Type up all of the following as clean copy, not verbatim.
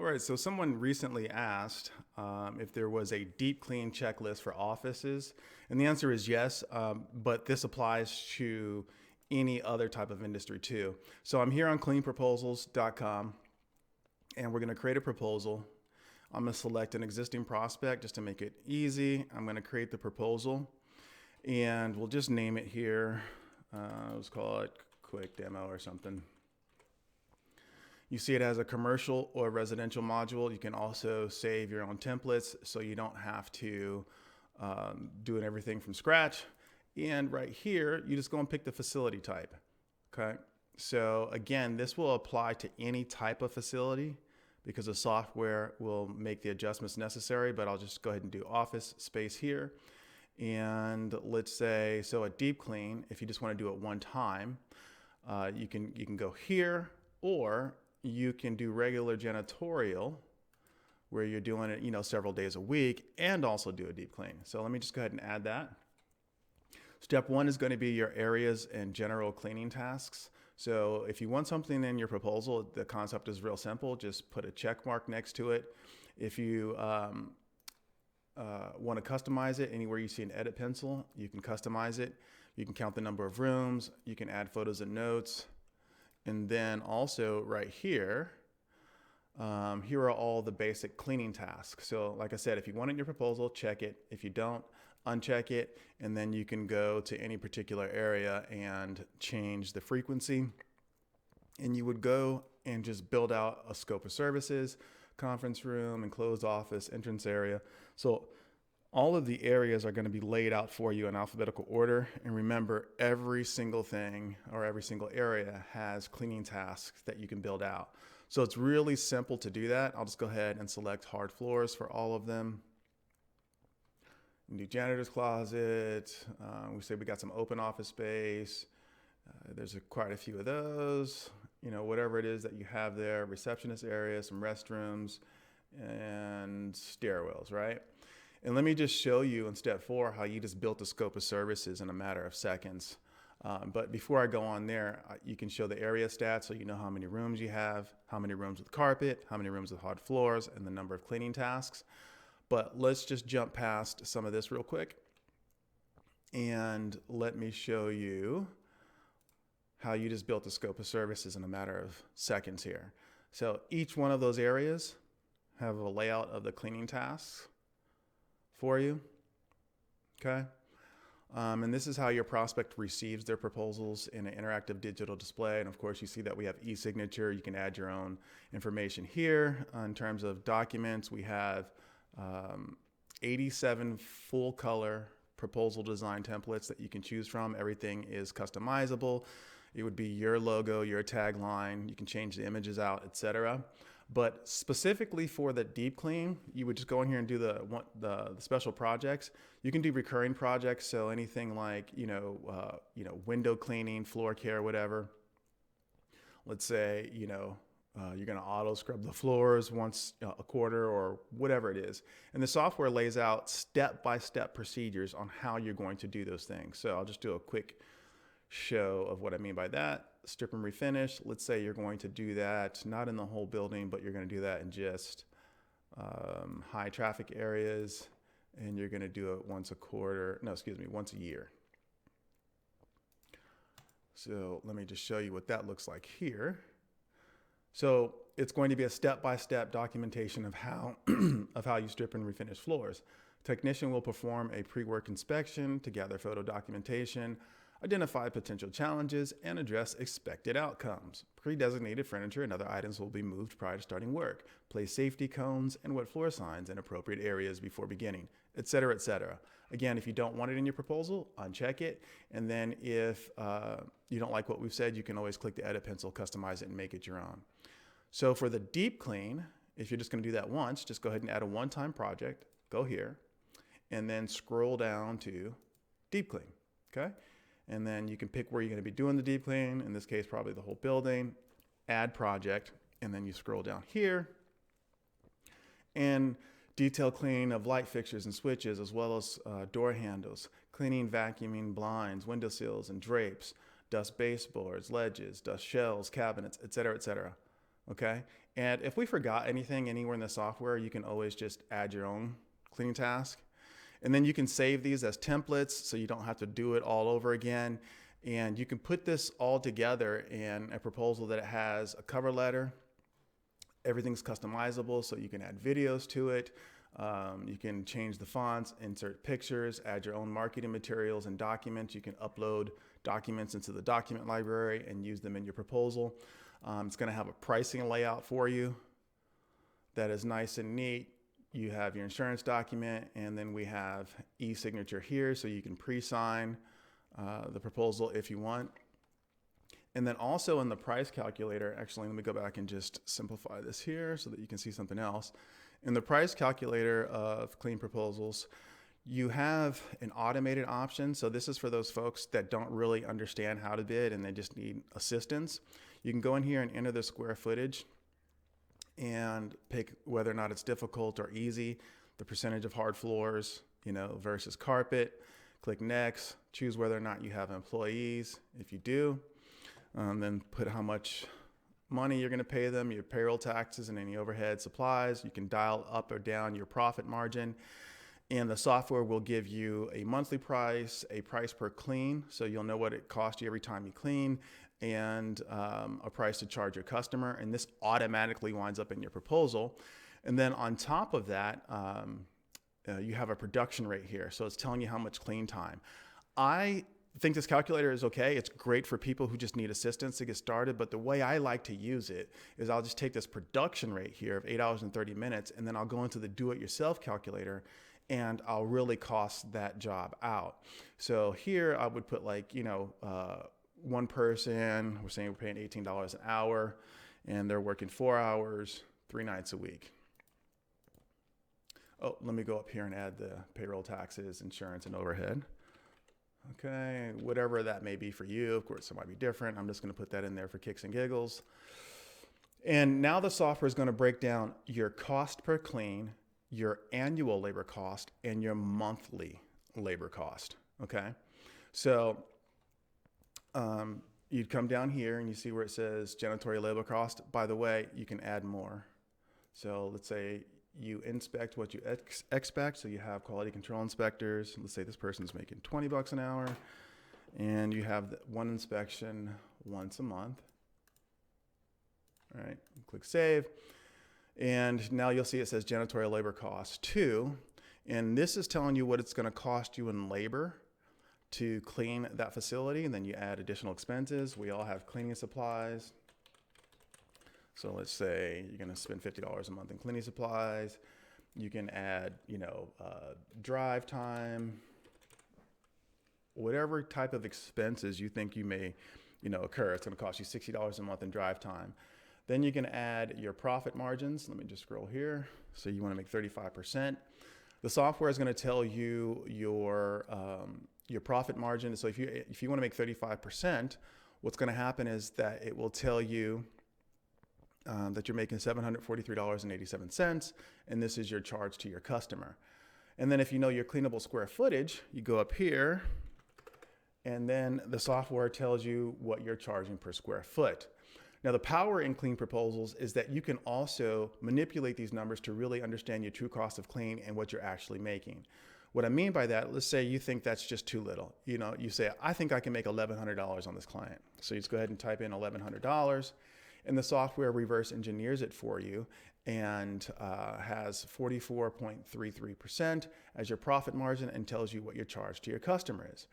All right, so someone recently asked if there was a deep clean checklist for offices, and the answer is yes, but this applies to any other type of industry too. So I'm here on cleanproposals.com, and we're going to create a proposal. I'm going to select an existing prospect just to make it easy. I'm going to create the proposal, and we'll just name it here. Let's call it quick demo or something. You see it as a commercial or residential module. You can also save your own templates so you don't have to do everything from scratch. And right here, you just go and pick the facility type, okay? So again, this will apply to any type of facility because the software will make the adjustments necessary, but I'll just go ahead and do office space here. And let's say, so a deep clean, if you just want to do it one time, you can go here, or you can do regular janitorial where you're doing it, several days a week, and also do a deep clean. So let me just go ahead and add that. Step one is going to be your areas and general cleaning tasks. So if you want something in your proposal, the concept is real simple. Just put a check mark next to it. If you want to customize it, anywhere you see an edit pencil, you can customize it. You can count the number of rooms. You can add photos and notes. And then also right here, here are all the basic cleaning tasks. So like I said, if you want it in your proposal, check it. If you don't, uncheck it. And then you can go to any particular area and change the frequency. And you would go and just build out a scope of services, conference room, enclosed office, entrance area. So all of the areas are going to be laid out for you in alphabetical order. And remember, every single thing or every single area has cleaning tasks that you can build out. So it's really simple to do that. I'll just go ahead and select hard floors for all of them. And do janitor's closet. We say we got some open office space. There's quite a few of those. Whatever it is that you have there, receptionist area, some restrooms, and stairwells, right? And let me just show you in step 4 how you just built a scope of services in a matter of seconds. But before I go on there, you can show the area stats so you know how many rooms you have, how many rooms with carpet, how many rooms with hard floors, and the number of cleaning tasks. But let's just jump past some of this real quick. And let me show you how you just built a scope of services in a matter of seconds here. So each one of those areas have a layout of the cleaning tasks for you, okay? And this is how your prospect receives their proposals in an interactive digital display. And of course, you see that we have e-signature. You can add your own information here. In terms of documents, we have 87 full color proposal design templates that you can choose from. Everything is customizable. It would be your logo, your tagline. You can change the images out, etc. But specifically for the deep clean, you would just go in here and do the special projects. You can do recurring projects, so anything like window cleaning, floor care, whatever. Let's say you're going to auto scrub the floors once a quarter or whatever it is, and the software lays out step-by-step procedures on how you're going to do those things. So I'll just do a quick show of what I mean by that. Strip and refinish. Let's say you're going to do that not in the whole building, but you're going to do that in just high traffic areas, and you're going to do it once a year. So let me just show you what that looks like here. So it's going to be a step-by-step documentation of how you strip and refinish floors. Technician will perform a pre-work inspection to gather photo documentation, identify potential challenges, and address expected outcomes. Pre-designated furniture and other items will be moved prior to starting work. Place safety cones and wet floor signs in appropriate areas before beginning, etc., etc. Again, if you don't want it in your proposal, uncheck it. And then if you don't like what we've said, you can always click the edit pencil, customize it, and make it your own. So for the deep clean, if you're just going to do that once, just go ahead and add a one-time project. Go here, and then scroll down to deep clean, okay? And then you can pick where you're going to be doing the deep clean. In this case, probably the whole building. Add project, and then you scroll down here. And detail cleaning of light fixtures and switches, as well as door handles, cleaning, vacuuming blinds, window sills, and drapes, dust baseboards, ledges, dust shelves, cabinets, etc., etc. Okay? And if we forgot anything anywhere in the software, you can always just add your own cleaning task. And then you can save these as templates so you don't have to do it all over again. And you can put this all together in a proposal that it has a cover letter. Everything's customizable, so you can add videos to it. You can change the fonts, insert pictures, add your own marketing materials and documents. You can upload documents into the document library and use them in your proposal. It's going to have a pricing layout for you that is nice and neat. You have your insurance document, and then we have e-signature here, so you can pre-sign the proposal if you want. And then also in the price calculator, actually, let me go back and just simplify this here so that you can see something else. In the price calculator of Clean Proposals, you have an automated option. So this is for those folks that don't really understand how to bid and they just need assistance. You can go in here and enter the square footage and pick whether or not it's difficult or easy, the percentage of hard floors, versus carpet. Click next, choose whether or not you have employees. If you do, then put how much money you're going to pay them, your payroll taxes and any overhead supplies. You can dial up or down your profit margin. And the software will give you a monthly price, a price per clean, so you'll know what it costs you every time you clean, and a price to charge your customer. And this automatically winds up in your proposal. And then on top of that, you have a production rate here. So it's telling you how much clean time. I think this calculator is okay. It's great for people who just need assistance to get started. But the way I like to use it is I'll just take this production rate here of 8 hours and 30 minutes, and then I'll go into the do-it-yourself calculator and I'll really cost that job out. So here I would put one person, we're saying we're paying $18 an hour, and they're working 4 hours, 3 nights a week. Oh, let me go up here and add the payroll taxes, insurance, and overhead. Okay, whatever that may be for you. Of course, it might be different. I'm just going to put that in there for kicks and giggles. And now the software is going to break down your cost per clean, your annual labor cost, and your monthly labor cost. Okay, so you'd come down here and you see where it says janitorial labor cost. By the way, you can add more. So let's say you inspect what you expect. So you have quality control inspectors. Let's say this person's making $20 an hour, and you have one inspection once a month. All right, click save. And now you'll see it says janitorial labor costs 2. And this is telling you what it's going to cost you in labor to clean that facility. And then you add additional expenses. We all have cleaning supplies. So let's say you're going to spend $50 a month in cleaning supplies. You can add, drive time, whatever type of expenses you think you may, occur. It's going to cost you $60 a month in drive time. Then you can add your profit margins. Let me just scroll here. So you want to make 35%. The software is going to tell you your profit margin. So if you want to make 35%, what's going to happen is that it will tell you that you're making $743.87, and this is your charge to your customer. And then if you know your cleanable square footage, you go up here, and then the software tells you what you're charging per square foot. Now, the power in Clean Proposals is that you can also manipulate these numbers to really understand your true cost of clean and what you're actually making. What I mean by that, let's say you think that's just too little. You say, I think I can make $1,100 on this client. So you just go ahead and type in $1,100, and the software reverse engineers it for you and has 44.33% as your profit margin and tells you what your charge to your customer is.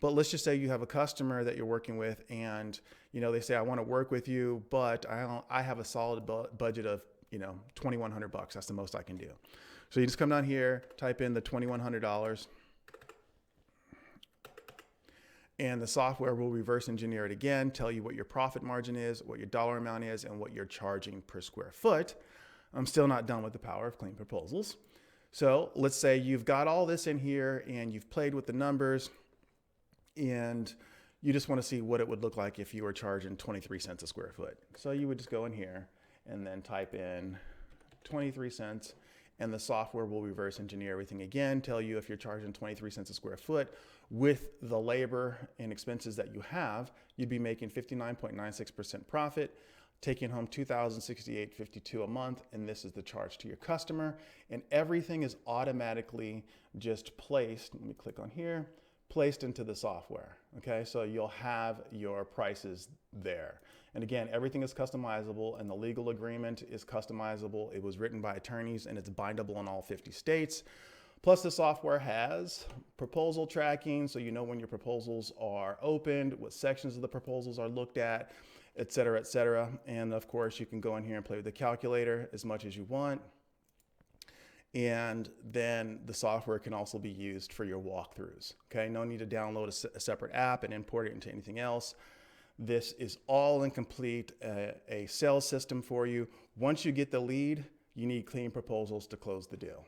But let's just say you have a customer that you're working with, and they say, I want to work with you, but I have a solid budget of $2,100. That's the most I can do. So you just come down here, type in the $2,100, and the software will reverse engineer it again, tell you what your profit margin is, what your dollar amount is, and what you're charging per square foot. I'm still not done with the power of Clean Proposals. So let's say you've got all this in here and you've played with the numbers, and you just want to see what it would look like if you were charging 23 cents a square foot. So you would just go in here and then type in 23 cents, and the software will reverse engineer everything again, tell you if you're charging 23 cents a square foot with the labor and expenses that you have, you'd be making 59.96% profit. taking home $2,068.52 a month, and this is the charge to your customer. And everything is automatically just placed, let me click on here, placed into the software, okay? So you'll have your prices there. And again, everything is customizable, and the legal agreement is customizable. It was written by attorneys, and it's bindable in all 50 states. Plus, the software has proposal tracking, so you know when your proposals are opened, what sections of the proposals are looked at, et cetera, et cetera. And of course, you can go in here and play with the calculator as much as you want. And then the software can also be used for your walkthroughs, okay? No need to download a separate app and import it into anything else. This is all in complete a sales system for you. Once you get the lead, you need clean proposals to close the deal.